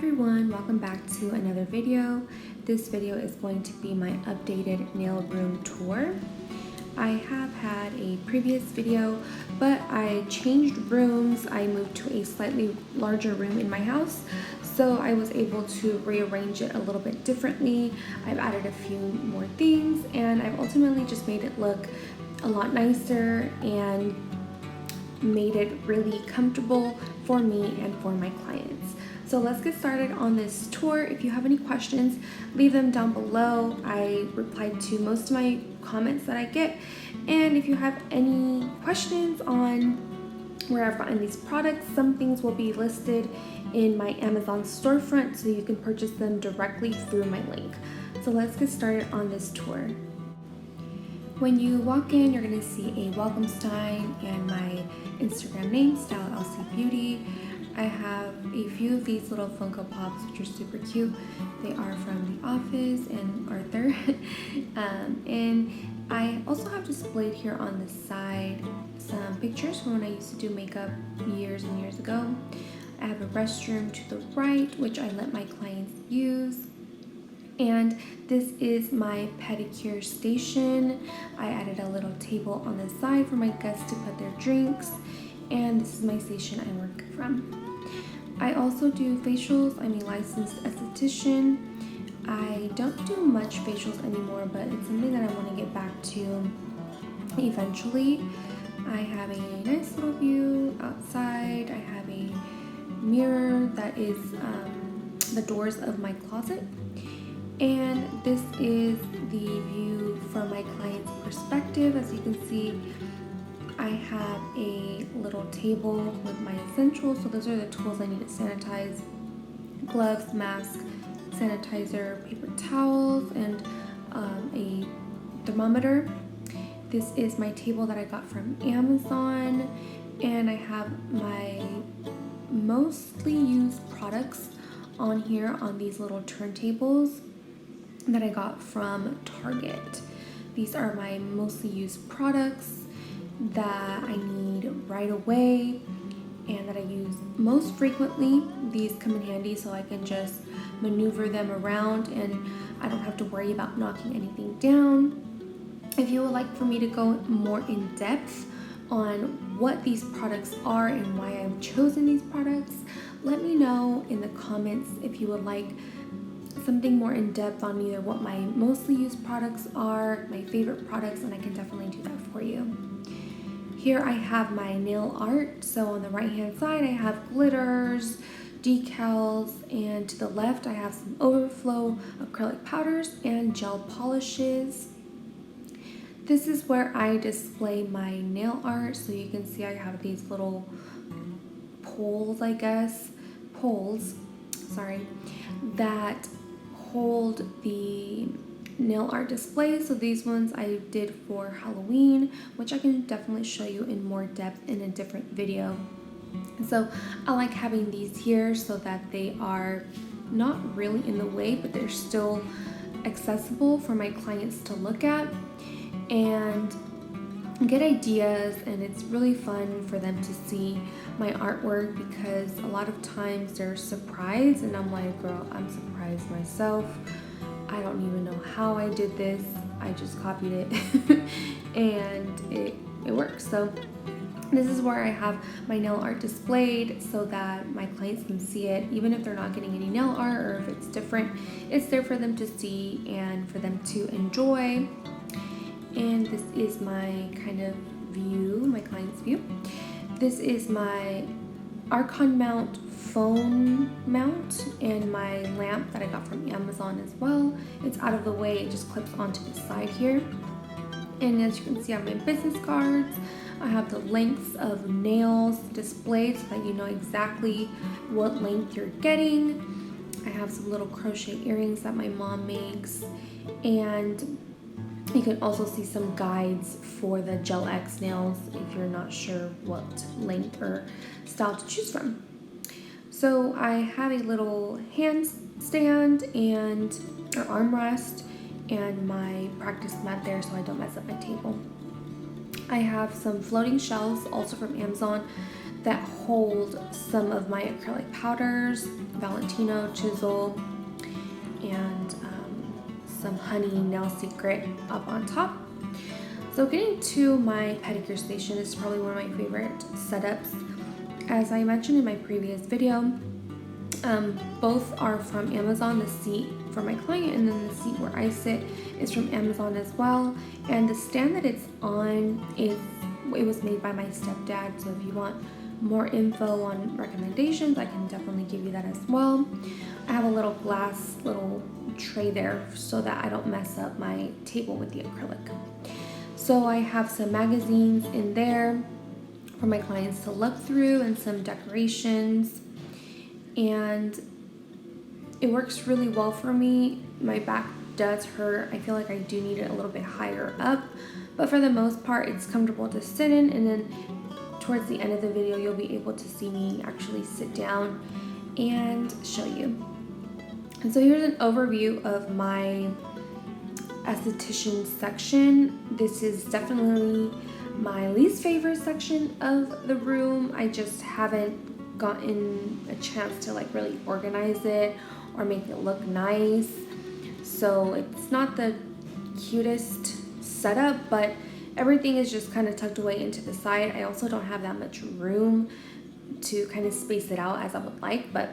everyone, welcome back to another video. This video is going to be my updated nail room tour. I have had a previous video, but I changed rooms. I moved to a slightly larger room in my house, so I was able to rearrange it a little bit differently. I've added a few more things, and I've ultimately just made it look a lot nicer and made it really comfortable for me and for my clients. So let's get started on this tour. If you have any questions, leave them down below. I replied to most of my comments that I get. And if you have any questions on where I've gotten these products, some things will be listed in my Amazon storefront so you can purchase them directly through my link. So let's get started on this tour. When you walk in, you're gonna see a welcome sign and my Instagram name, Style LC Beauty. I have a few of these little Funko Pops, which are super cute. They are from The Office and Arthur. And I also have displayed here on the side some pictures from when I used to do makeup years and years ago. I have a restroom to the right, which I let my clients use. And this is my pedicure station. I added a little table on the side for my guests to put their drinks. And this is my station I work from. I also do facials. I'm a licensed esthetician. I don't do much facials anymore, but it's something that I want to get back to eventually. I have a nice little view outside. I have a mirror that is the doors of my closet. And this is the view from my client's perspective. As you can see, I have a little table with my essentials. So those are the tools I need to sanitize: gloves, mask, sanitizer, paper towels, and a thermometer. This is my table that I got from Amazon, and I have my mostly used products on here on these little turntables that I got from Target. These are my mostly used products that I need right away and that I use most frequently. These come in handy so I can just maneuver them around and I don't have to worry about knocking anything down. If you would like for me to go more in depth on what these products are and why I've chosen these products, let me know in the comments if you would like something more in depth on either what my mostly used products are, my favorite products, and I can definitely do that for you. Here I have my nail art. So on the right hand side I have glitters, decals, and to the left I have some overflow acrylic powders and gel polishes. This is where I display my nail art. So you can see I have these little poles, that hold the nail art display. So these ones I did for Halloween, which I can definitely show you in more depth in a different video. So I like having these here so that they are not really in the way, but they're still accessible for my clients to look at and get ideas, and it's really fun for them to see my artwork because a lot of times they're surprised and I'm like, girl, I'm surprised myself. I don't even know how I did this. I just copied it and it works. So this is where I have my nail art displayed so that my clients can see it. Even if they're not getting any nail art or if it's different, it's there for them to see and for them to enjoy. And this is my kind of view, my client's view. This is my Archon mount phone mount and my lamp that I got from Amazon as well. It's out of the way, it just clips onto the side here. And as you can see on my business cards, I have the lengths of nails displayed so that you know exactly what length you're getting. I have some little crochet earrings that my mom makes, and you can also see some guides for the Gel X nails if you're not sure what length or style to choose from. So I have a little handstand and an armrest and my practice mat there so I don't mess up my table. I have some floating shelves also from Amazon that hold some of my acrylic powders, Valentino, chisel, and some honey nail secret up on top. So getting to my pedicure station is probably one of my favorite setups. As I mentioned in my previous video, both are from Amazon. The seat for my client and then the seat where I sit is from Amazon as well. And the stand that it's on it was made by my stepdad. So if you want more info on recommendations, I can definitely give you that as well. I have a little glass tray there so that I don't mess up my table with the acrylic. So I have some magazines in there for my clients to look through and some decorations, and it works really well for me. My back does hurt. I feel like I do need it a little bit higher up, but for the most part it's comfortable to sit in, and then towards the end of the video you'll be able to see me actually sit down and show you. And so here's an overview of my esthetician section. This is definitely my least favorite section of the room. I just haven't gotten a chance to like really organize it or make it look nice. So it's not the cutest setup, but everything is just kind of tucked away into the side. I also don't have that much room to kind of space it out as I would like, but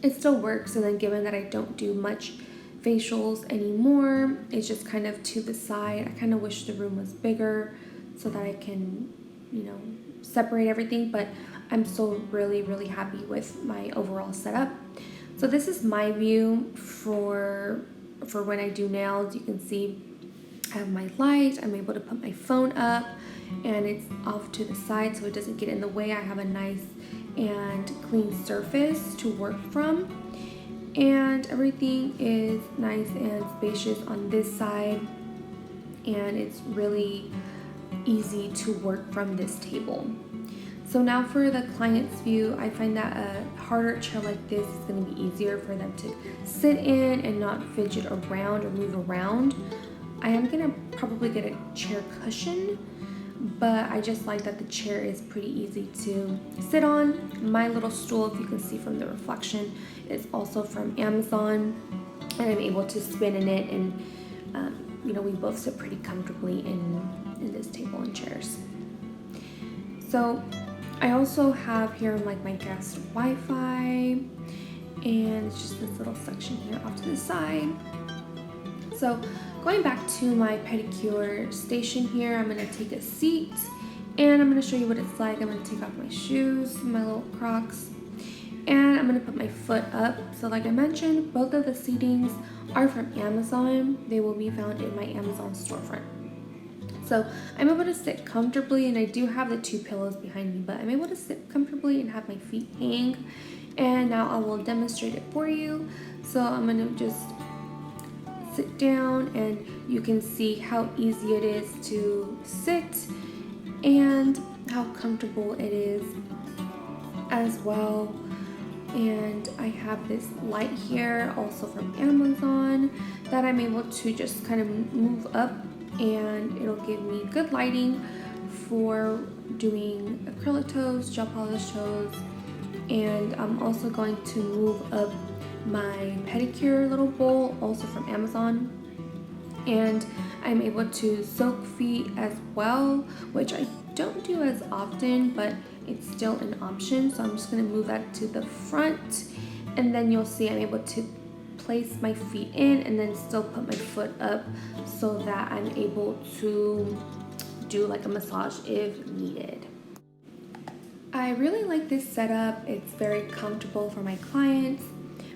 it still works. And then given that I don't do much facials anymore, it's just kind of to the side. I kind of wish the room was bigger so that I can, separate everything, but I'm still really happy with my overall setup. So this is my view for when I do nails. You can see I have my light. I'm able to put my phone up and it's off to the side so it doesn't get in the way. I have a nice and clean surface to work from, and everything is nice and spacious on this side, and it's really easy to work from this table. So now for the client's view, I find that a harder chair like this is going to be easier for them to sit in and not fidget around or move around. I am going to probably get a chair cushion, but I just like that the chair is pretty easy to sit on. My little stool, if you can see from the reflection, is also from Amazon, and I'm able to spin in it, and we both sit pretty comfortably in this table and chairs. So I also have here like my guest Wi-Fi, and it's just this little section here off to the side. So going back to my pedicure station here, I'm going to take a seat and I'm going to show you what it's like. I'm going to take off my shoes, my little Crocs, and I'm going to put my foot up. So like I mentioned, both of the seatings are from Amazon. They will be found in my Amazon storefront. So I'm able to sit comfortably, and I do have the 2 pillows behind me, but I'm able to sit comfortably and have my feet hang. And now I will demonstrate it for you. So I'm going to just sit down, and you can see how easy it is to sit and how comfortable it is as well. And I have this light here also from Amazon that I'm able to just kind of move up, and it'll give me good lighting for doing acrylic toes, gel polish toes. And I'm also going to move up my pedicure little bowl, also from Amazon, and I'm able to soak feet as well, which I don't do as often, but it's still an option. So I'm just going to move that to the front, and then you'll see I'm able to place my feet in and then still put my foot up so that I'm able to do like a massage if needed. I really like this setup. It's very comfortable for my clients.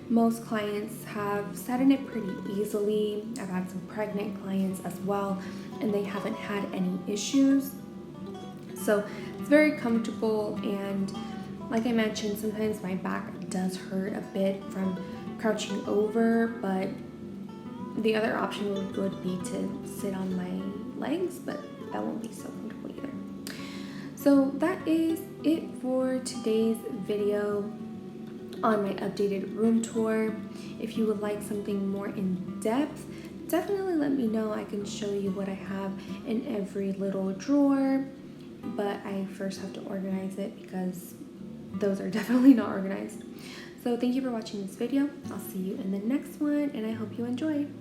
Most clients have sat in it pretty easily. I've had some pregnant clients as well, and they haven't had any issues. So it's very comfortable, and like I mentioned, sometimes my back does hurt a bit from crouching over, but the other option would be to sit on my legs, but that won't be so comfortable either. So that is it for today's video on my updated room tour. If you would like something more in depth, definitely let me know. I can show you what I have in every little drawer but I first have to organize it because those are definitely not organized. So thank you for watching this video. I'll see you in the next one, and I hope you enjoyed.